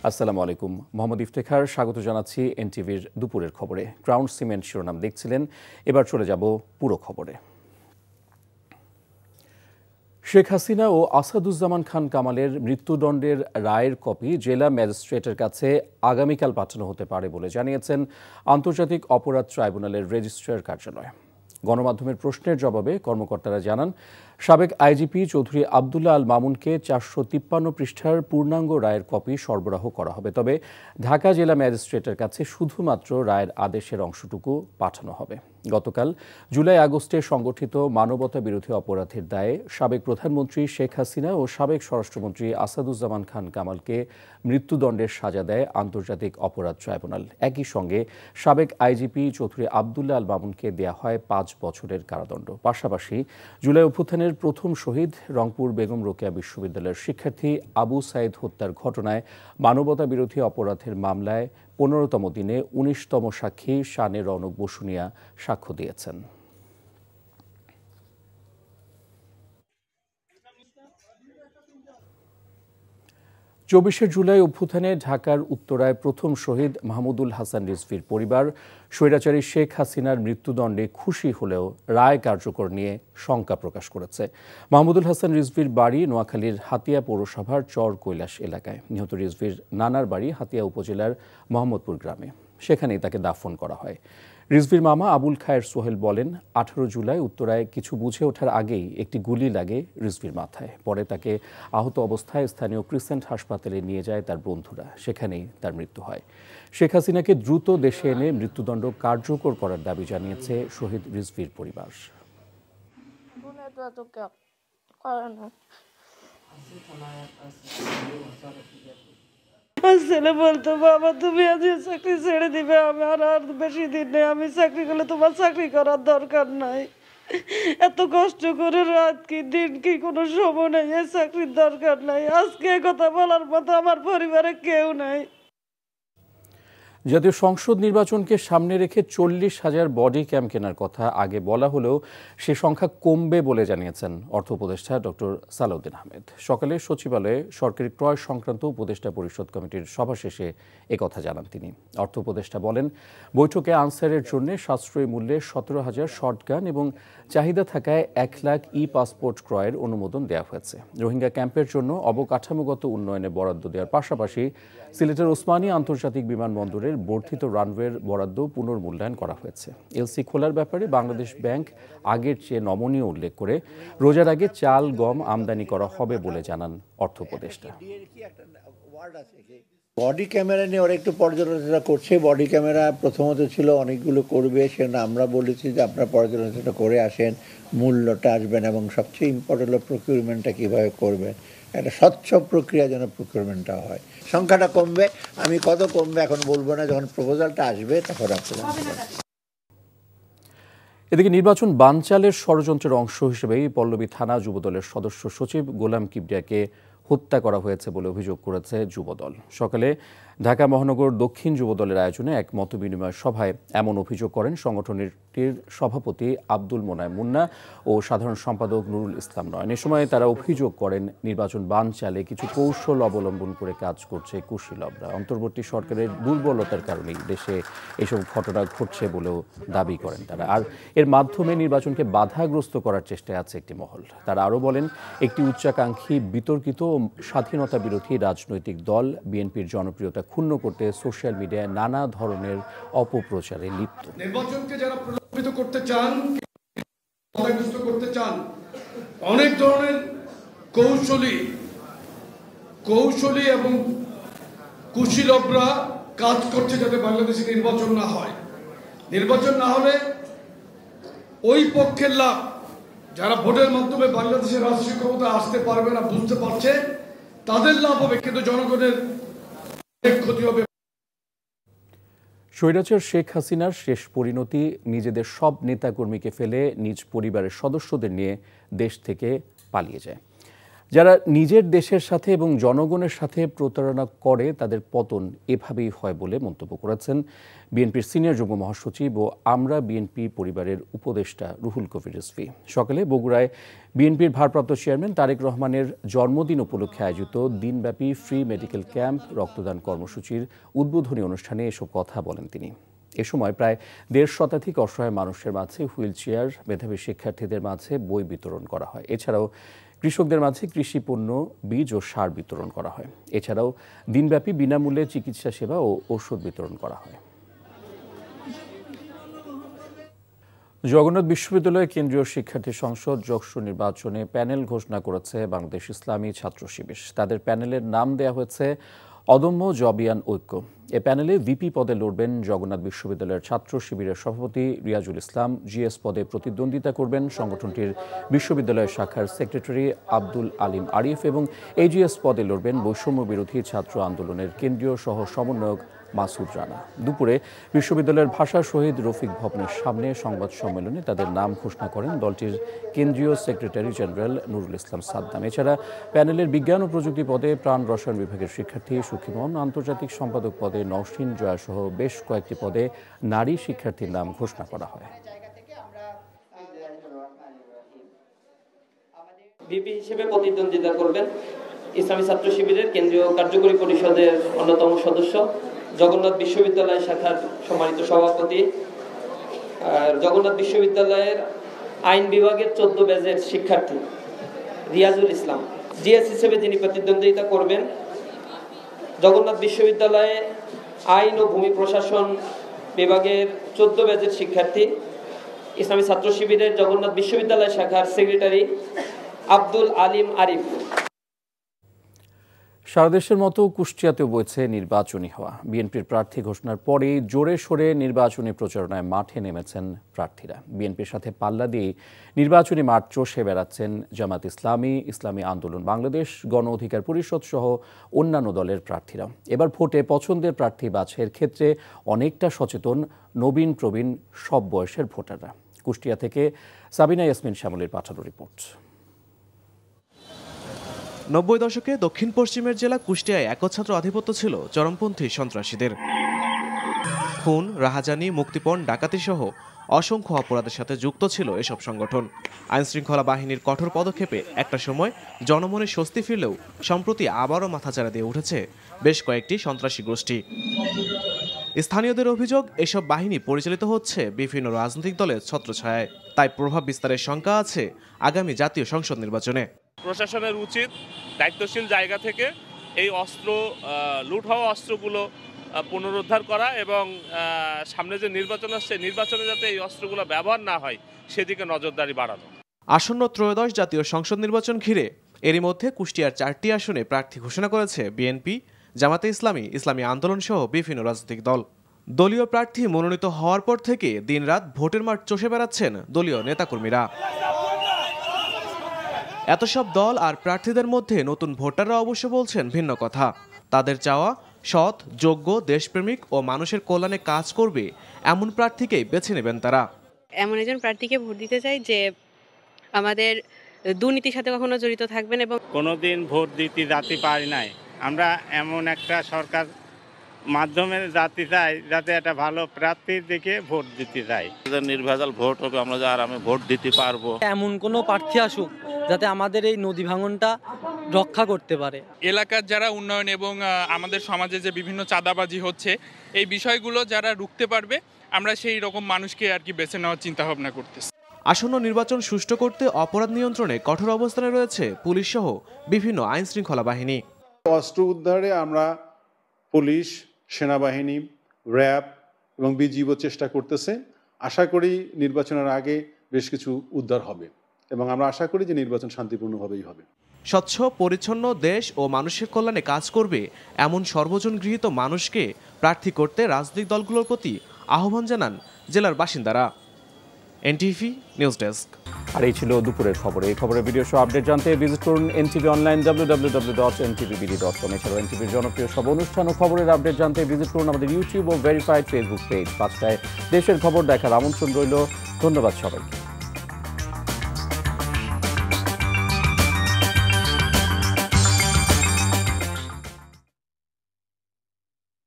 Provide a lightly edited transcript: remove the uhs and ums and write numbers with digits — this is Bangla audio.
আসসালামু আলাইকুম। মোহাম্মদ ইফতেখার স্বাগত জানাচ্ছি এনটিভির দুপুরের খবরে। ক্রাউন সিমেন্ট শিরোনাম দেখছিলেন, এবার চলে যাব পুরো খবরে। শেখ হাসিনা ও আসাদুজ্জামান খান কামালের মৃত্যুদণ্ডের রায়ের কপি জেলা ম্যাজিস্ট্রেটের কাছে আগামীকাল পাঠানো হতে পারে বলে জানিয়েছেন আন্তর্জাতিক অপরাধ ট্রাইব্যুনালের রেজিস্ট্রার কার্যালয়। গণমাধ্যমের প্রশ্নের জবাবে কর্মকর্তারা জানান, সাবেক আইজিপি চৌধুরী আবদুল্লাহ আল মামুনকে 453 পৃষ্ঠার পূর্ণাঙ্গ রায়ের কপি সরবরাহ করা হবে, তবে ঢাকা জেলা ম্যাজিস্ট্রেটের কাছে শুধুমাত্র রায়ের আদেশের অংশটুকু পাঠানো হবে। গতকাল জুলাই আগস্টে সংগঠিত মানবতা বিরোধী অপরাধের দায়ে সাবেক প্রধানমন্ত্রী শেখ হাসিনা ও সাবেক স্বরাষ্ট্রমন্ত্রী আসাদুজ্জামান খান কামালকে মৃত্যুদণ্ডের সাজা দেয় আন্তর্জাতিক অপরাধ ট্রাইব্যুনাল। একই সঙ্গে সাবেক আইজিপি চৌধুরী আবদুল্লাহ আল মামুনকে দেয়া হয় 5 বছরের কারাদণ্ড। পাশাপাশি জুলাই অভ্যুত্থানের প্রথম শহীদ রংপুর বেগম রোকেয়া বিশ্ববিদ্যালয়ের শিক্ষার্থী আবু সাইদ হত্যার ঘটনায় মানবতা বিরোধী অপরাধের মামলায় 15তম দিনে 19তম সাক্ষী শানে রৌনক বসুনিয়া সাক্ষ্য দিয়েছেন। 24শে জুলাই অভ্যুত্থানে ঢাকার উত্তরায় প্রথম শহীদ মাহমুদুল হাসান রিজভীর পরিবার স্বৈরাচারী শেখ হাসিনার মৃত্যুদণ্ডে খুশি হলেও রায় কার্যকর নিয়ে শঙ্কা প্রকাশ করেছে। মাহমুদুল হাসান রিজভীর বাড়ি নোয়াখালীর হাতিয়া পৌরসভার চর কৈলাস এলাকায়। নিহত রিজভীর নানার বাড়ি হাতিয়া উপজেলার মোহাম্মদপুর গ্রামে, সেখানেই তাকে দাফন করা হয়। রিজভীর মামা আবুল খায়ের সোহেল বলেন, 18 জুলাই উত্তরায় কিছু বুঝে ওঠার আগেই একটি গুলি লাগে রিজভীর মাথায়। পরে তাকে আহত অবস্থায় স্থানীয় ক্রিসেন্ট হাসপাতালে নিয়ে যায় তার বন্ধুরা, সেখানেই তার মৃত্যু হয়। শেখ হাসিনাকে দ্রুত দেশে এনে মৃত্যুদণ্ড কার্যকর করার দাবি জানিয়েছে শহীদ রিজভীর পরিবার। ছেলে বলতো, বাবা তুমি আজ চাকরি ছেড়ে দিবে, আমার আর বেশি দিন নেই, আমি চাকরি করলে তোমার চাকরি করার দরকার নাই, এত কষ্ট করে রাত কি দিন কি কোনো সময় নেই, এই চাকরির দরকার নাই। আজকে কথা বলার মতো আমার পরিবারে কেউ নাই। জাতীয় সংসদ নির্বাচনকে সামনে রেখে 40,000 বডি ক্যাম কেনার কথা আগে বলা হলেও সে সংখ্যা কমবে বলে জানিয়েছেন অর্থ উপদেষ্টা ডক্টর সালাউদ্দিন আহমেদ। সকালে সচিবালয়ে সরকারি ক্রয় সংক্রান্ত উপদেষ্টা পরিষদ কমিটির সভা শেষে একথা জানান তিনি। অর্থ উপদেষ্টা বলেন, বৈঠকে আনসারের জন্য সাশ্রয়ী মূল্যে 17,000 শর্টগান এবং চাহিদা থাকায় 1 লাখ ই-পাসপোর্ট ক্রয়ের অনুমোদন দেওয়া হয়েছে। রোহিঙ্গা ক্যাম্পের জন্য অবকাঠামোগত উন্নয়নে বরাদ্দ দেওয়ার পাশাপাশি সিলেটের ওসমানী আন্তর্জাতিক বিমানবন্দরের বর্ধিত রানওয়ের বরাদ্দ পুনর্মূল্যায়ন করা হয়েছে। এলসি খোলার ব্যাপারে বাংলাদেশ ব্যাংক আগের চেয়ে নমনীয় উল্লেখ করে রোজার আগে চাল গম আমদানি করা হবে বলে জানান অর্থ উপদেষ্টা। বডি ক্যামেরা নিয়ে ওরা একটু পর্যালোচনা করছে। বডি ক্যামেরা প্রথমত ছিল অনেকগুলো করবে, সেটা আমরা বলেছি যে আপনারা পর্যালোচনা করে আসেন, মূল্যটা আসবেন এবং সবচেয়ে ইম্পর্টেন্ট হলো প্রকিউরমেন্টটা কীভাবে করবেন, একটা স্বচ্ছ প্রক্রিয়া যেন প্রকিউরমেন্টটা হয়। সংখ্যাটা কমবে, আমি কত কমবে এখন বলবো না, যখন প্রপোজালটা আসবে তখন আপনারা। এদিকে নির্বাচন বানচালের ষড়যন্ত্রের অংশ হিসেবেই পল্লবী থানা যুবদলের সদস্য সচিব গোলাম কিবরিয়াকে হত্যা করা হয়েছে বলে অভিযোগ করেছে যুবদল। সকালে ঢাকা মহানগর দক্ষিণ যুবদলের আয়োজনে এক মতবিনিময় সভায় এমন অভিযোগ করেন সংগঠনটির সভাপতি আব্দুল মোনায়েম মুন্না ও সাধারণ সম্পাদক নুরুল ইসলাম নয়ন। এ সময় তারা অভিযোগ করেন, নির্বাচন বানচালে কিছু কৌশল অবলম্বন করে কাজ করছে কুশীলবরা। অন্তর্বর্তী সরকারের দুর্বলতার কারণেই দেশে এসব ঘটনা ঘটছে বলেও দাবি করেন তারা। আর এর মাধ্যমে নির্বাচনকে বাধাগ্রস্ত করার চেষ্টায় আছে একটি মহল। তারা আরও বলেন, একটি উচ্চাকাঙ্ক্ষী বিতর্কিত ও স্বাধীনতা বিরোধী রাজনৈতিক দল বিএনপির জনপ্রিয়তা ক্ষুণ্ণ করতে সোশ্যাল মিডিয়ায় নানা ধরনের অপপ্রচারে লিপ্ত। নির্বাচনকে যারা প্রলোভিত করতে চান, বাধাগ্রস্ত করতে চান, অনেক ধরনের কৌশলী এবং কুশীলবরা কাজ করছে যাতে বাংলাদেশে নির্বাচন না হয়। নির্বাচন না হলে ওই পক্ষের লাভ, যারা ভোটের মাধ্যমে বাংলাদেশের রাষ্ট্রীয় ক্ষমতা আসতে পারবে না বুঝতে পারছে, তাদের লাভ হবে, কিন্তু জনগণের ক্ষতি হবে। স্বৈরাচার শেখ হাসিনার শেষ পরিণতি নিজেদের সব নেতাকর্মীকে ফেলে নিজ পরিবারের সদস্যদের নিয়ে দেশ থেকে পালিয়ে যায়। যারা নিজের দেশের সাথে এবং জনগণের সাথে প্রতারণা করে তাদের পতন এভাবেই হয় বলে মন্তব্য করেছেন বিএনপির সিনিয়র যুগ্ম মহাসচিব ও আমরা বিএনপি পরিবারের উপদেষ্টা রুহুল কবির রিজভী। সকালে বগুড়ায় বিএনপির ভারপ্রাপ্ত চেয়ারম্যান তারেক রহমানের জন্মদিন উপলক্ষে আয়োজিত দিনব্যাপী ফ্রি মেডিকেল ক্যাম্প রক্তদান কর্মসূচির উদ্বোধনী অনুষ্ঠানে এসব কথা বলেন তিনি। এ সময় প্রায় 1.5 শতাধিক অসহায় মানুষের মাঝে হুইল চেয়ার, মেধাবী শিক্ষার্থীদের মাঝে বই বিতরণ করা হয়। এছাড়াও কৃষকদের মাঝে কৃষি পণ্য, বীজ ও সার বিতরণ করা হয়। এছাড়াও দিনব্যাপী বিনামূল্যে চিকিৎসা সেবা ও ওষুধ বিতরণ করা হয়। জগন্নাথ বিশ্ববিদ্যালয় কেন্দ্রীয় শিক্ষার্থী সংসদ যক্ষ নির্বাচনে প্যানেল ঘোষণা করেছে বাংলাদেশ ইসলামী ছাত্র শিবির। তাদের প্যানেলের নাম দেয়া হয়েছে অদম্য জবিয়ান ঐক্য। এ প্যানেলে ভিপি পদে লড়বেন জগন্নাথ বিশ্ববিদ্যালয়ের ছাত্র শিবিরের সভাপতি রিয়াজুল ইসলাম। জিএস পদে প্রতিদ্বন্দ্বিতা করবেন সংগঠনটির বিশ্ববিদ্যালয় শাখার সেক্রেটারি আব্দুল আলিম আরিফ এবং এজিএস পদে লড়বেন বৈষম্য বিরোধী ছাত্র আন্দোলনের কেন্দ্রীয় সহ সমন্বয়ক মাসুদ রানা। দুপুরে বিশ্ববিদ্যালয়ের ভাষা শহীদ রফিক ভবনের সামনে সংবাদ সম্মেলনে তাদের নাম ঘোষণা করেন দলটির কেন্দ্রীয় সেক্রেটারি জেনারেল নুরুল ইসলাম সাদ্দাম। এছাড়া প্যানেলের বিজ্ঞান ও প্রযুক্তি পদে প্রাণ রসায়ন বিভাগের শিক্ষার্থী সুখিমন, আন্তর্জাতিক সম্পাদক পদে নওশিন জয়া সহ বেশ কয়েকটি পদে নারী শিক্ষার্থীর নাম ঘোষণা করা হয়। ভিপি হিসেবে প্রতিদ্বন্দ্বিতা করবেন ইসলামী ছাত্র শিবিরের কেন্দ্রীয় কার্যকরী পরিষদের অন্যতম সদস্য, জগন্নাথ বিশ্ববিদ্যালয় শাখার সম্মানিত সভাপতি, জগন্নাথ বিশ্ববিদ্যালয়ের আইন বিভাগের 14 ব্যাচের শিক্ষার্থী রিয়াজুল ইসলাম। জিএস হিসেবে যিনি প্রতিদ্বন্দ্বিতা করবেন জগন্নাথ বিশ্ববিদ্যালয়ে আইন ও ভূমি প্রশাসন বিভাগের 14 ব্যাচের শিক্ষার্থী, ইসলামী ছাত্র শিবিরের জগন্নাথ বিশ্ববিদ্যালয় শাখার সেক্রেটারি আব্দুল আলিম আরিফ। সারা দেশের মতো কুষ্টিয়াতেও বইছে নির্বাচনী হওয়া। বিএনপির প্রার্থী ঘোষণার পরেই জোরে সোরে নির্বাচনী প্রচারণায় মাঠে নেমেছেন প্রার্থীরা। বিএনপির সাথে পাল্লা দিয়ে নির্বাচনী মাঠ চষে বেড়াচ্ছেন জামাত ইসলামী, ইসলামী আন্দোলন বাংলাদেশ, গণ অধিকার পরিষদ সহ অন্যান্য দলের প্রার্থীরা। এবার ভোটে পছন্দের প্রার্থী বাছাইয়ের ক্ষেত্রে অনেকটা সচেতন নবীন প্রবীণ সব বয়সের ভোটাররা। কুষ্টিয়া থেকে সাবিনা ইয়াসমিন শ্যামলের পাঠানো রিপোর্ট। 90 দশকে দক্ষিণ পশ্চিমের জেলা কুষ্টিয়ায় একচ্ছত্র আধিপত্য ছিল চরমপন্থী সন্ত্রাসীদের। খুন, রাহাজানি, মুক্তিপণ, ডাকাতি সহ অসংখ্য অপরাধের সাথে যুক্ত ছিল এসব সংগঠন। আইনশৃঙ্খলা বাহিনীর কঠোর পদক্ষেপে একটা সময় জনমনে স্বস্তি ফিরলেও সম্প্রতি আবারও মাথাচাড়া দিয়ে উঠেছে বেশ কয়েকটি সন্ত্রাসী গোষ্ঠী। স্থানীয়দের অভিযোগ, এসব বাহিনী পরিচালিত হচ্ছে বিভিন্ন রাজনৈতিক দলের ছত্রছায়ায়। তাই প্রভাব বিস্তারের শঙ্কা আছে আগামী জাতীয় সংসদ নির্বাচনে। প্রশাসনের উচিত দায়িত্বশীল জায়গা থেকে এই লুট হওয়া অস্ত্রগুলো পুনরুদ্ধার করা এবং সামনে যে নির্বাচন আসছে নির্বাচনে যাতে এই অস্ত্রগুলো ব্যবহার না হয় সেদিকে নজরদারি বাড়ানো। আসন্ন ত্রয়োদশ জাতীয় সংসদ নির্বাচন ঘিরে এরই মধ্যে কুষ্টিয়ার 4টি আসনে প্রার্থী ঘোষণা করেছে বিএনপি, জামাতে ইসলামী, ইসলামী আন্দোলন সহ বিভিন্ন রাজনৈতিক দল। দলীয় প্রার্থী মনোনীত হওয়ার পর থেকে দিনরাত ভোটের মাঠ চষে বেড়াচ্ছেন দলীয় নেতাকর্মীরা। এত সব দল আর প্রার্থীদের মধ্যে নতুন ভোটাররা অবশ্য বলছেন ভিন্ন কথা। তাদের চাওয়া সৎ, যোগ্য, দেশপ্রেমিক ও মানুষের কল্যাণে কাজ করবে এমন প্রার্থীকেই বেছে নেবেন তারা। এমন একজন প্রার্থীকে ভোট দিতে চাই যে আমাদের দুর্নীতির সাথে কখনো জড়িত থাকবেন এবং কোনোদিন ভোট দিতে জাতি পারি নাই। আমরা এমন একটা সরকার মাধ্যমে জাতি চাই যাতে একটা ভালো প্রার্থীর দিকে ভোট দিতে চাই। নির্ভেজাল ভোট হবে, আমরা আরামে ভোট দিতে পারবো। এমন কোনো প্রার্থী আসুক যাতে আমাদের এই নদী ভাঙনটা রক্ষা করতে পারে। এলাকার যারা উন্নয়ন এবং আমাদের সমাজে যে বিভিন্ন চাঁদাবাজি হচ্ছে এই বিষয়গুলো যারা রুখতে পারবে আমরা সেই রকম মানুষকে আর কি বেছে নেওয়ার চিন্তা ভাবনা করতেছি। আসন্ন নির্বাচন সুষ্ঠু করতে অপরাধ নিয়ন্ত্রণে কঠোর অবস্থানে রয়েছে পুলিশ সহ বিভিন্ন আইন শৃঙ্খলা বাহিনী। অস্ত্র উদ্ধারে আমরা পুলিশ, সেনাবাহিনী, র্যাব এবং বিজিবি চেষ্টা করতেছে। আশা করি নির্বাচনের আগে বেশ কিছু উদ্ধার হবে এবং আমরা আশা করি যে নির্বাচন শান্তিপূর্ণভাবেই হবে। স্বচ্ছ, পরিচ্ছন্ন দেশ ও মানুষের কল্যাণে কাজ করবে এমন সর্বজন গৃহীত মানুষকে প্রার্থী করতে রাজনৈতিক দলগুলোর প্রতি আহ্বান জানান জেলার বাসিন্দারা। NTV news desk. আর এই ছিল দুপুরের খবর। এই খবরের ভিডিও সহ আপডেট জানতে ভিজিট করুন এনটিভি অনলাইন www.ntvbd.com। এছাড়াও এনটিভির জনপ্রিয় সব অনুষ্ঠান ও খবরের আপডেট জানতে ভিজিট করুন আমাদের ইউটিউব ও ভেরিফাইড ফেসবুক পেজ। 5টায় দেশের খবর দেখার আমন্ত্রণ রইল। ধন্যবাদ সবাইকে।